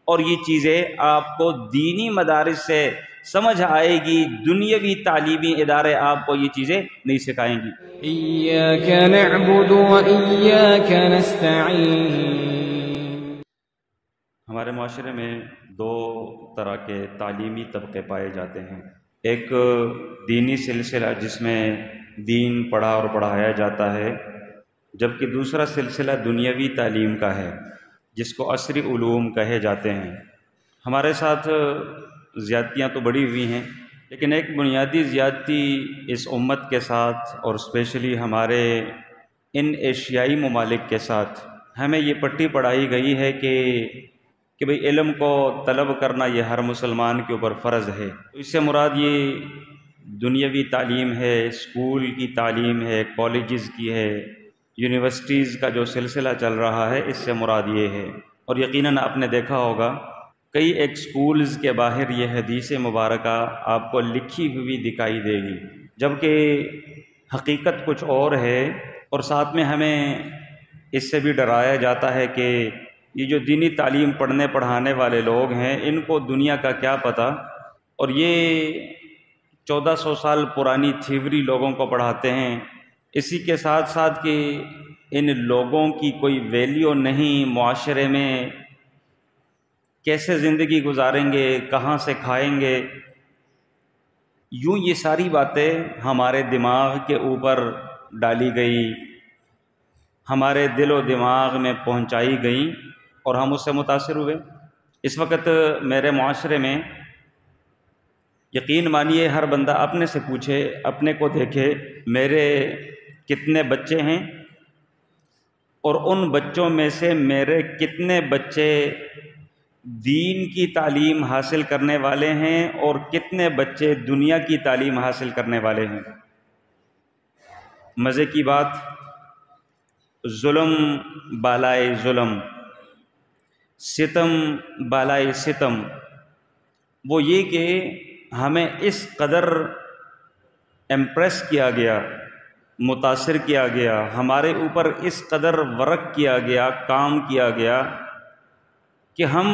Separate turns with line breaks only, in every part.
اور یہ چیزیں آپ کو دینی مدارس سے سمجھ آئے گی، دنیاوی تعلیمی ادارے آپ کو یہ چیزیں نہیں سکھائیں گی۔
إياك نعبد وإياك نستعين۔
ہمارے معاشرے میں دو طرح کے تعلیمی طبقے پائے جاتے ہیں، ایک دینی سلسلہ جس میں دین پڑھا اور پڑھایا جاتا ہے، جبکہ دوسرا سلسلہ دنیاوی تعلیم کا ہے جس کو عصری علوم کہے جاتے ہیں۔ ہمارے ساتھ زیادتیاں تو بڑی ہوئی ہیں، لیکن ایک بنیادی زیادتی اس امت کے ساتھ اور اسپیشلی ہمارے ان ایشیائی ممالک کے ساتھ ہمیں یہ پٹی پڑھائی گئی ہے کہ بھئی علم کو طلب کرنا یہ ہر مسلمان کے اوپر فرض ہے۔ اس سے مراد یہ دنیاوی تعلیم ہے، اسکول کی تعلیم ہے، کالجز کی ہے، یونیورسٹیز کا جو سلسلہ چل رہا ہے، اس سے مراد یہ ہے۔ اور یقیناً آپ نے دیکھا ہوگا کئی ایک سکولز کے باہر یہ حدیث مبارکہ آپ کو لکھی ہوئی دکھائی دے گی، جبکہ حقیقت کچھ اور ہے، اور ساتھ میں ہمیں اس سے بھی ڈرایا جاتا ہے کہ یہ جو دینی تعلیم پڑھنے پڑھانے والے لوگ ہیں ان کو دنیا کا کیا پتہ، اور یہ 1400 سال پرانی تھیوری لوگوں کو پڑھاتے ہیں، اسی کے ساتھ ساتھ کہ ان لوگوں کی کوئی ویلیو نہیں، معاشرے میں کیسے زندگی گزاریں گے، کہاں سے کھائیں گے، یوں یہ ساری باتیں ہمارے دماغ کے اوپر ڈالی گئی، ہمارے دل و دماغ میں پہنچائی گئیں اور ہم اس سے متاثر ہوئے۔ اس وقت میرے معاشرے میں یقین مانیے ہر بندہ اپنے سے پوچھے، اپنے کو دیکھے، میرے کتنے بچے ہیں اور ان بچوں میں سے میرے کتنے بچے دین کی تعلیم حاصل کرنے والے ہیں اور کتنے بچے دنیا کی تعلیم حاصل کرنے والے ہیں۔ مزے کی بات، ظلم بالائے ظلم، ستم بالائے ستم، وہ یہ کہ ہمیں اس قدر امپریس کیا گیا، متاثر کیا گیا، ہمارے اوپر اس قدر ورک کیا گیا، کام کیا گیا کہ ہم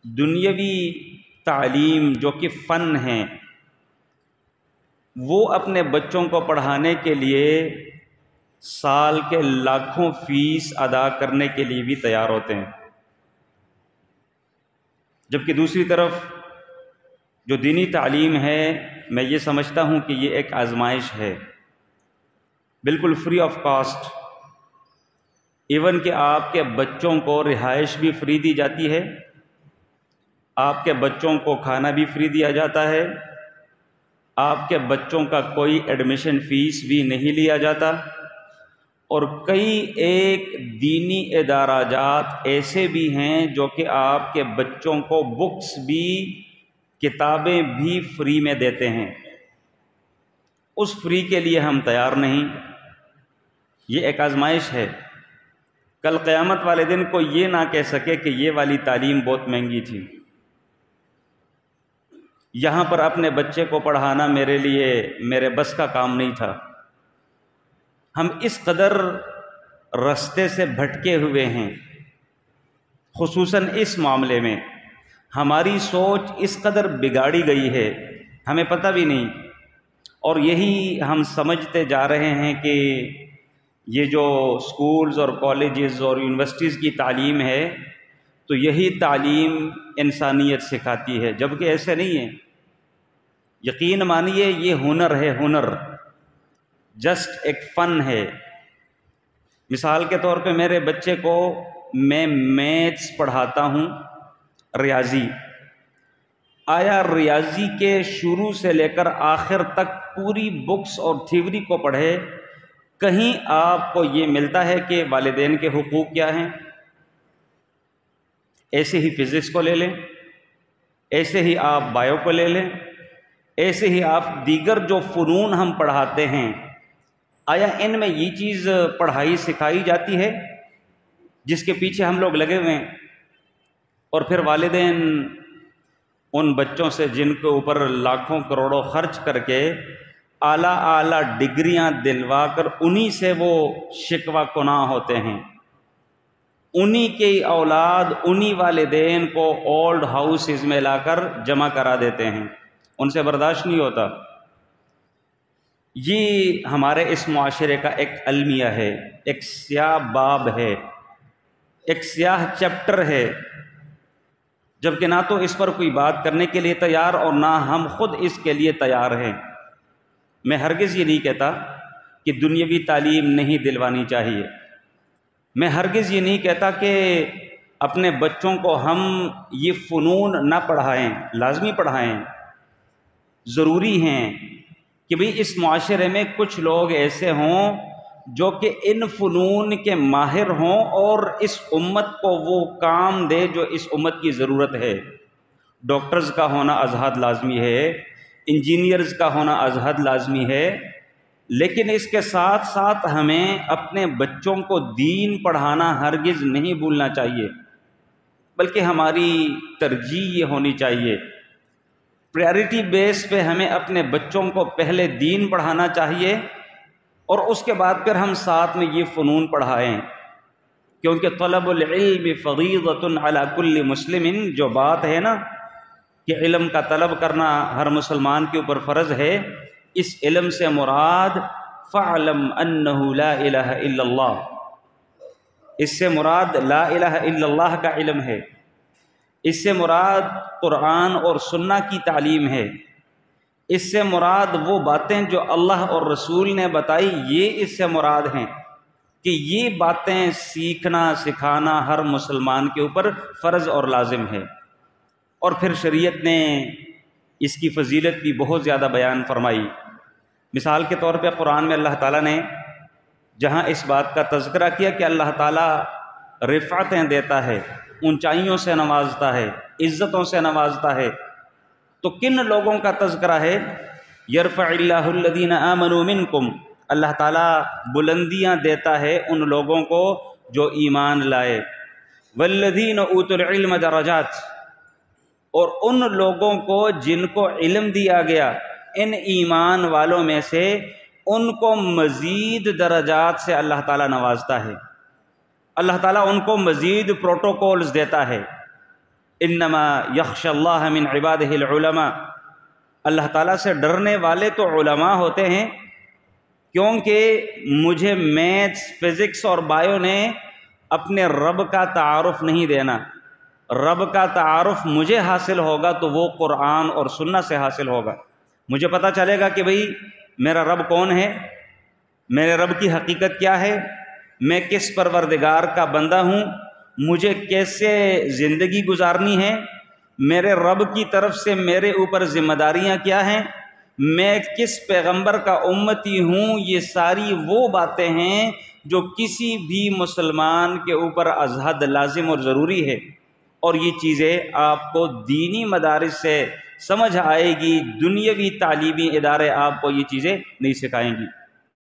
دنیاوی تعلیم جو کہ فن ہیں وہ اپنے بچوں کو پڑھانے کے لیے سال کے لاکھوں فیس ادا کرنے کے لیے بھی تیار ہوتے ہیں، جبکہ دوسری طرف جو دینی تعلیم ہے میں یہ سمجھتا ہوں کہ یہ ایک آزمائش ہے، بالکل فری آف کاسٹ، ایون کہ آپ کے بچوں کو رہائش بھی فری دی جاتی ہے، آپ کے بچوں کو کھانا بھی فری دیا جاتا ہے، آپ کے بچوں کا کوئی ایڈمیشن فیس بھی نہیں لیا جاتا، اور کئی ایک دینی ادارہ جات ایسے بھی ہیں جو کہ آپ کے بچوں کو بکس بھی، کتابیں بھی فری میں دیتے ہیں۔ اس فری کے لیے ہم تیار نہیں، یہ ایک آزمائش ہے، کل قیامت والے دن کو یہ نہ کہہ سکے کہ یہ والی تعلیم بہت مہنگی تھی، یہاں پر اپنے بچے کو پڑھانا میرے لیے میرے بس کا کام نہیں تھا۔ ہم اس قدر رستے سے بھٹکے ہوئے ہیں، خصوصاً اس معاملے میں ہماری سوچ اس قدر بگاڑی گئی ہے، ہمیں پتہ بھی نہیں، اور یہی ہم سمجھتے جا رہے ہیں کہ یہ جو سکولز اور کالجز اور یونیورسٹیز کی تعلیم ہے تو یہی تعلیم انسانیت سکھاتی ہے، جبکہ ایسے نہیں ہے۔ یقین مانیے یہ ہنر ہے، ہنر جسٹ ایک فن ہے۔ مثال کے طور پہ میرے بچے کو میں میتھس پڑھاتا ہوں، ریاضی، آیا ریاضی کے شروع سے لے کر آخر تک پوری بکس اور تھیوری کو پڑھے، کہیں آپ کو یہ ملتا ہے کہ والدین کے حقوق کیا ہیں؟ ایسے ہی فزکس کو لے لیں، ایسے ہی آپ بایو کو لے لیں، ایسے ہی آپ دیگر جو فنون ہم پڑھاتے ہیں، آیا ان میں یہ چیز پڑھائی سکھائی جاتی ہے جس کے پیچھے ہم لوگ لگے ہوئے ہیں؟ اور پھر والدین ان بچوں سے جن کے اوپر لاکھوں کروڑوں خرچ کر کے اعلیٰ اعلیٰ ڈگریاں دلوا کر انہی سے وہ شکوہ کناں ہوتے ہیں، انہی کی اولاد انہی والدین کو اولڈ ہاؤسز میں لا کر جمع کرا دیتے ہیں، ان سے برداشت نہیں ہوتا۔ یہ ہمارے اس معاشرے کا ایک المیہ ہے، ایک سیاہ باب ہے، ایک سیاہ چیپٹر ہے، جبکہ نہ تو اس پر کوئی بات کرنے کے لیے تیار اور نہ ہم خود اس کے لیے تیار ہیں۔ میں ہرگز یہ نہیں کہتا کہ دنیاوی تعلیم نہیں دلوانی چاہیے، میں ہرگز یہ نہیں کہتا کہ اپنے بچوں کو ہم یہ فنون نہ پڑھائیں، لازمی پڑھائیں، ضروری ہیں کہ بھئی اس معاشرے میں کچھ لوگ ایسے ہوں جو کہ ان فنون کے ماہر ہوں اور اس امت کو وہ کام دے جو اس امت کی ضرورت ہے۔ ڈاکٹرز کا ہونا از حد لازمی ہے، انجینئرز کا ہونا از حد لازمی ہے، لیکن اس کے ساتھ ساتھ ہمیں اپنے بچوں کو دین پڑھانا ہرگز نہیں بھولنا چاہیے، بلکہ ہماری ترجیح یہ ہونی چاہیے، پریارٹی بیس پہ ہمیں اپنے بچوں کو پہلے دین پڑھانا چاہیے اور اس کے بعد پھر ہم ساتھ میں یہ فنون پڑھائیں، کیونکہ طلب العلم فریضۃ علی کل مسلم، جو بات ہے نا کہ علم کا طلب کرنا ہر مسلمان کے اوپر فرض ہے، اس علم سے مراد فاعلم انہ لا الہ الا اللہ، اس سے مراد لا الہ الا اللہ کا علم ہے، اس سے مراد قرآن اور سنہ کی تعلیم ہے، اس سے مراد وہ باتیں جو اللہ اور رسول نے بتائی یہ اس سے مراد ہیں کہ یہ باتیں سیکھنا سکھانا ہر مسلمان کے اوپر فرض اور لازم ہے۔ اور پھر شریعت نے اس کی فضیلت بھی بہت زیادہ بیان فرمائی۔ مثال کے طور پہ قرآن میں اللہ تعالیٰ نے جہاں اس بات کا تذکرہ کیا کہ اللہ تعالیٰ رفعتیں دیتا ہے، اونچائیوں سے نوازتا ہے، عزتوں سے نوازتا ہے، تو کن لوگوں کا تذکرہ ہے؟ یرفع اللہ الذین آمنوا منکم، اللہ تعالیٰ بلندیاں دیتا ہے ان لوگوں کو جو ایمان لائے، والذین اوتوا العلم درجات، اور ان لوگوں کو جن کو علم دیا گیا ان ایمان والوں میں سے ان کو مزید درجات سے اللہ تعالیٰ نوازتا ہے، اللہ تعالیٰ ان کو مزید پروٹوکولز دیتا ہے۔ انما یخشی اللہ من عبادہ العلماء، اللہ تعالیٰ سے ڈرنے والے تو علماء ہوتے ہیں، کیونکہ مجھے میتھس فزکس اور بایو نے اپنے رب کا تعارف نہیں دینا، رب کا تعارف مجھے حاصل ہوگا تو وہ قرآن اور سنہ سے حاصل ہوگا، مجھے پتہ چلے گا کہ بھئی میرا رب کون ہے، میرے رب کی حقیقت کیا ہے، میں کس پروردگار کا بندہ ہوں، مجھے کیسے زندگی گزارنی ہے، میرے رب کی طرف سے میرے اوپر ذمہ داریاں کیا ہیں، میں کس پیغمبر کا امتی ہوں، یہ ساری وہ باتیں ہیں جو کسی بھی مسلمان کے اوپر از حد لازم اور ضروری ہے، اور یہ چیزیں آپ کو دینی مدارس سے سمجھ آئے گی، دنیاوی تعلیمی ادارے آپ کو یہ چیزیں نہیں سکھائیں گی۔